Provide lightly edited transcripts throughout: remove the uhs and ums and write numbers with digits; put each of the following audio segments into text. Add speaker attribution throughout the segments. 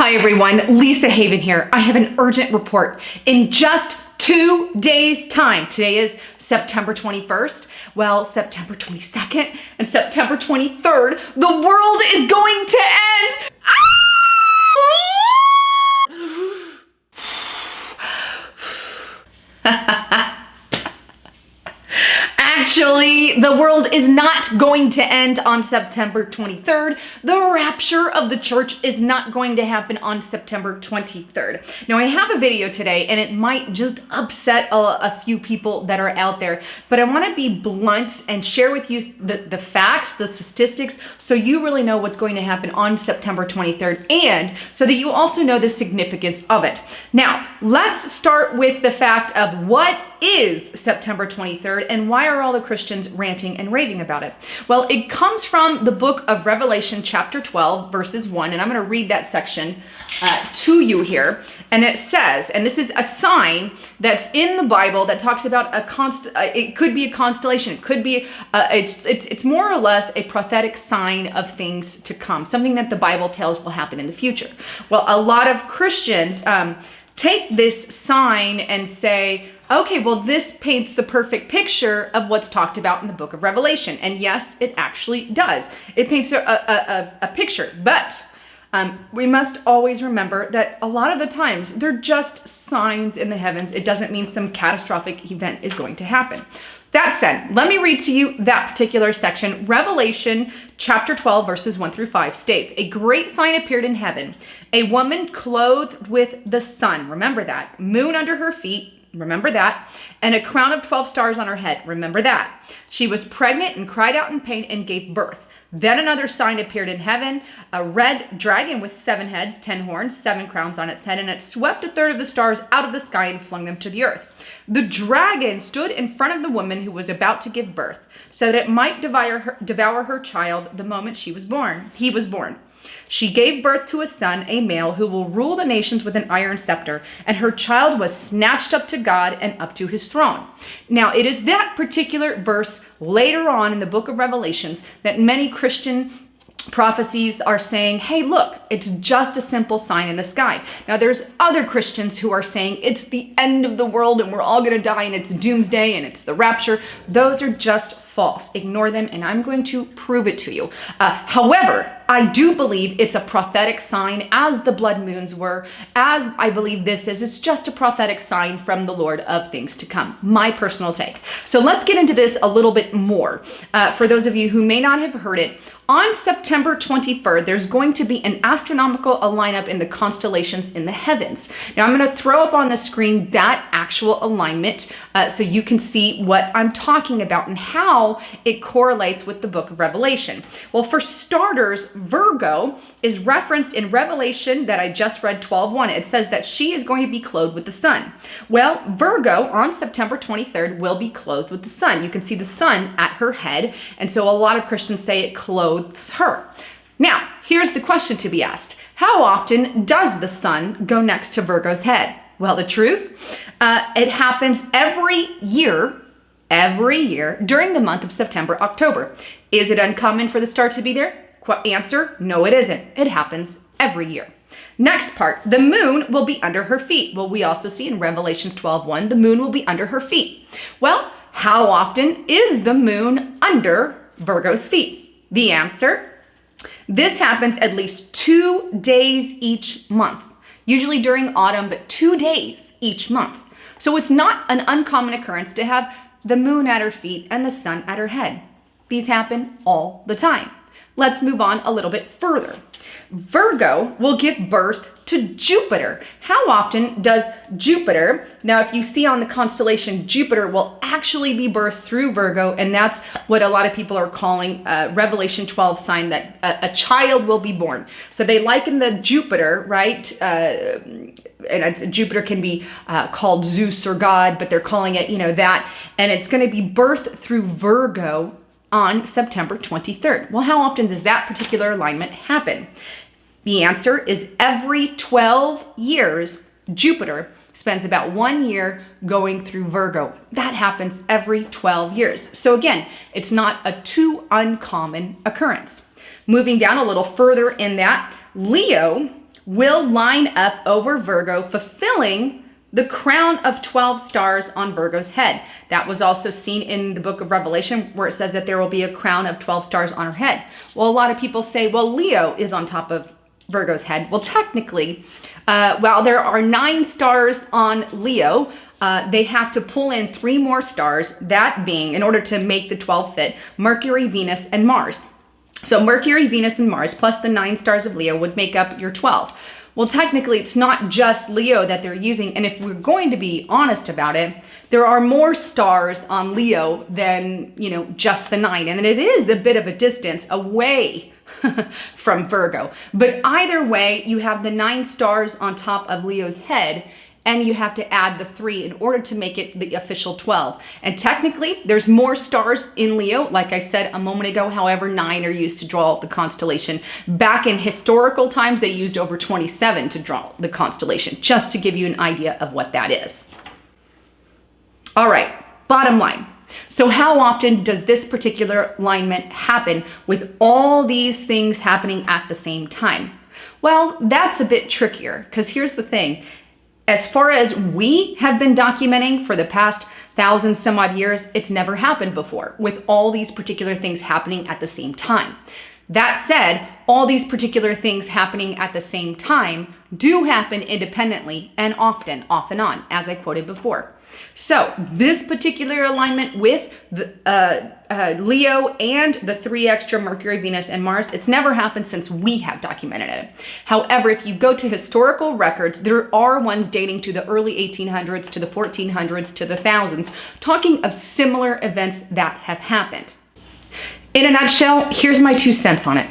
Speaker 1: Hi everyone, Lisa Haven here. I have an urgent report. In just 2 days' time, today is September 21st, well, September 22nd and September 23rd, the world is going to end. Actually, the world is not going to end on September 23rd. The rapture of the church is not going to happen on September 23rd. Now, I have a video today, and it might just upset a few people that are out there, but I want to be blunt and share with you the facts, the statistics, so you really know what's going to happen on September 23rd, and so that you also know the significance of it. Now, let's start with the fact of what is September 23rd and why are all the Christians ranting and raving about it? Well, it comes from the book of Revelation, chapter 12, verses 1, and I'm going to read that section to you here. And it says, and this is a sign that's in the Bible that talks about it could be a constellation, it could be it's more or less a prophetic sign of things to come, something that the Bible tells will happen in the future. Well, a lot of Christians take this sign and say, okay, well, this paints the perfect picture of what's talked about in the book of Revelation. And yes, it actually does. It paints a picture, but we must always remember that a lot of the times they're just signs in the heavens. It doesn't mean some catastrophic event is going to happen. That said, let me read to you that particular section. Revelation chapter 12, verses 1 through 5 states, "A great sign appeared in heaven, a woman clothed with the sun," remember that, "moon under her feet," remember that, "and a crown of 12 stars on her head," remember that. "She was pregnant and cried out in pain and gave birth. Then another sign appeared in heaven, a red dragon with 7 heads, 10 horns, 7 crowns on its head, and it swept a third of the stars out of the sky and flung them to the earth. The dragon stood in front of the woman who was about to give birth, so that it might devour her child the moment he was born. She gave birth to a son, a male, who will rule the nations with an iron scepter, and her child was snatched up to God and up to his throne." Now, it is that particular verse later on in the book of Revelations that many Christian prophecies are saying, hey, look, it's just a simple sign in the sky. Now, there's other Christians who are saying it's the end of the world and we're all going to die and it's doomsday and it's the rapture. Those are just false. Ignore them, and I'm going to prove it to you. However, I do believe it's a prophetic sign, as the blood moons were, as I believe this is. It's just a prophetic sign from the Lord of things to come. My personal take. So let's get into this a little bit more. For those of you who may not have heard it, on September 23rd, there's going to be an astronomical lineup in the constellations in the heavens. Now, I'm going to throw up on the screen that actual alignment so you can see what I'm talking about and how it correlates with the book of Revelation. Well, for starters, Virgo is referenced in Revelation that I just read 12:1. It says that she is going to be clothed with the sun. Well, Virgo on September 23rd will be clothed with the sun. You can see the sun at her head, and so a lot of Christians say it clothes her. Now, here's the question to be asked. How often does the sun go next to Virgo's head? Well, the truth, it happens every year during the month of September, October. Is it uncommon for the star to be there? Answer, no, it isn't. It happens every year. Next part, the moon will be under her feet. Well, we also see in Revelations 12:1, the moon will be under her feet. Well, how often is the moon under Virgo's feet? The answer, this happens at least 2 days each month. Usually during autumn, but 2 days each month. So it's not an uncommon occurrence to have the moon at her feet and the sun at her head. These happen all the time. Let's move on a little bit further. Virgo will give birth to Jupiter. How often does Jupiter, now if you see on the constellation, Jupiter will actually be birthed through Virgo, and that's what a lot of people are calling Revelation 12 sign that a child will be born. So they liken the Jupiter, right? Jupiter can be called Zeus or God, but they're calling it, that, and it's going to be birthed through Virgo on September 23rd. Well, how often does that particular alignment happen? The answer is every 12 years, Jupiter spends about 1 year going through Virgo. That happens every 12 years. So again, it's not a too uncommon occurrence. Moving down a little further in that, Leo will line up over Virgo, fulfilling the crown of 12 stars on Virgo's head. That was also seen in the book of Revelation, where it says that there will be a crown of 12 stars on her head. Well, a lot of people say, well, Leo is on top of Virgo's head. Well, technically, while there are 9 stars on Leo, they have to pull in 3 more stars, that being, in order to make the 12 fit, Mercury, Venus, and Mars. So Mercury, Venus, and Mars, plus the 9 stars of Leo, would make up your 12. Well, technically, it's not just Leo that they're using. And if we're going to be honest about it, there are more stars on Leo than, just the 9. And it is a bit of a distance away from Virgo. But either way, you have the 9 stars on top of Leo's head, and you have to add the 3 in order to make it the official 12. And technically, there's more stars in Leo, like I said a moment ago. However, 9 are used to draw the constellation. Back in historical times, they used over 27 to draw the constellation, just to give you an idea of what that is. All right, bottom line. So how often does this particular alignment happen with all these things happening at the same time? Well, that's a bit trickier, because here's the thing. As far as we have been documenting for the past 1,000 some odd years, it's never happened before with all these particular things happening at the same time. That said, all these particular things happening at the same time do happen independently and often, off and on, as I quoted before. So this particular alignment with the, Leo and the 3 extra Mercury, Venus, and Mars, it's never happened since we have documented it. However, if you go to historical records, there are ones dating to the early 1800s, to the 1400s, to the thousands, talking of similar events that have happened. In a nutshell, here's my 2 cents on it.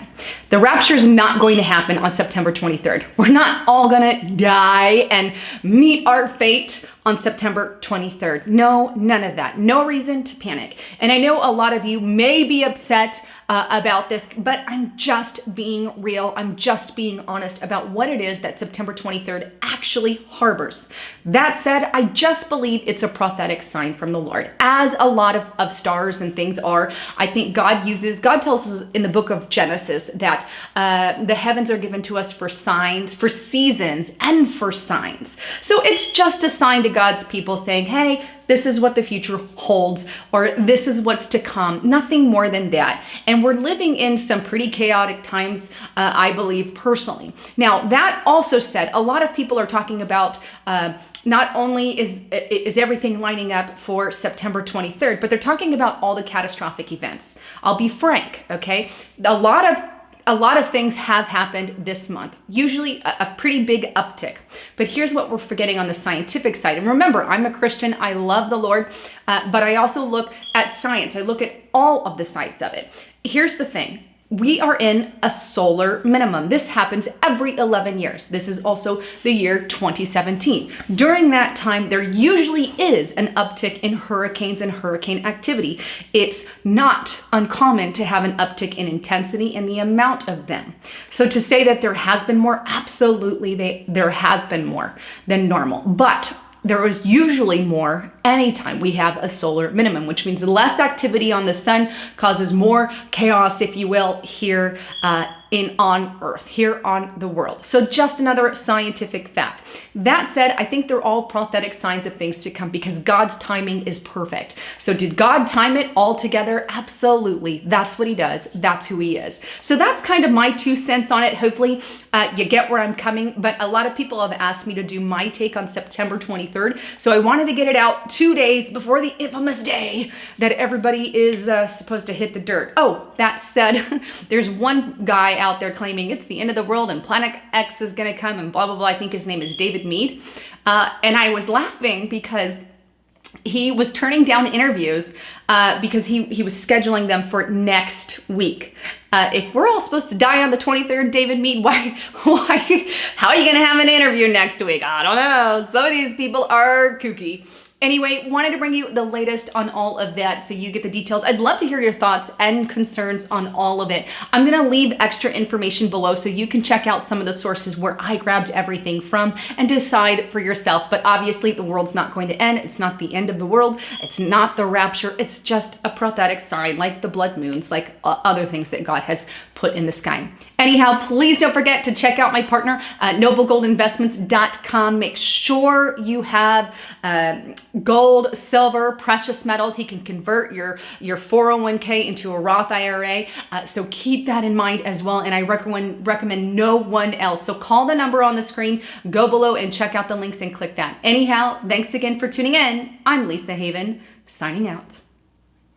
Speaker 1: The rapture is not going to happen on September 23rd. We're not all gonna die and meet our fate on September 23rd. No, none of that. No reason to panic. And I know a lot of you may be upset about this, but I'm just being real. I'm just being honest about what it is that September 23rd actually harbors. That said, I just believe it's a prophetic sign from the Lord, as a lot of stars and things are. I think God tells us in the book of Genesis that the heavens are given to us for signs, for seasons, and for signs. So it's just a sign to God's people saying, hey, this is what the future holds, or this is what's to come. Nothing more than that. And we're living in some pretty chaotic times, I believe, personally. Now, that also said, a lot of people are talking about not only is everything lining up for September 23rd, but they're talking about all the catastrophic events. I'll be frank, okay? A lot of things have happened this month, usually a pretty big uptick. But here's what we're forgetting on the scientific side. And remember, I'm a Christian, I love the Lord, but I also look at science. I look at all of the sides of it. Here's the thing. We are in a solar minimum. This happens every 11 years. This is also the year 2017. During that time, there usually is an uptick in hurricanes and hurricane activity. It's not uncommon to have an uptick in intensity and the amount of them. So to say that there has been more, absolutely there has been more than normal. But there is usually more anytime we have a solar minimum, which means less activity on the sun causes more chaos, if you will, here on Earth, here on the world. So just another scientific fact. That said, I think they're all prophetic signs of things to come because God's timing is perfect. So did God time it all together? Absolutely. That's what he does. That's who he is. So that's kind of my 2 cents on it. Hopefully you get where I'm coming, but a lot of people have asked me to do my take on September 23rd. So I wanted to get it out 2 days before the infamous day that everybody is supposed to hit the dirt. Oh, that said, there's one guy out there claiming it's the end of the world and Planet X is going to come and blah, blah, blah. I think his name is David Mead. And I was laughing because he was turning down interviews because he was scheduling them for next week. If we're all supposed to die on the 23rd, David Mead, why, how are you going to have an interview next week? I don't know. Some of these people are kooky. Anyway, wanted to bring you the latest on all of that so you get the details. I'd love to hear your thoughts and concerns on all of it. I'm gonna leave extra information below so you can check out some of the sources where I grabbed everything from and decide for yourself. But obviously the world's not going to end. It's not the end of the world. It's not the rapture. It's just a prophetic sign, like the blood moons, like other things that God has put in the sky. Anyhow, please don't forget to check out my partner, noblegoldinvestments.com. Make sure you have gold, silver, precious metals. He can convert your 401k into a Roth IRA. So keep that in mind as well. And I recommend no one else. So call the number on the screen, go below and check out the links and click that. Anyhow, thanks again for tuning in. I'm Lisa Haven, signing out.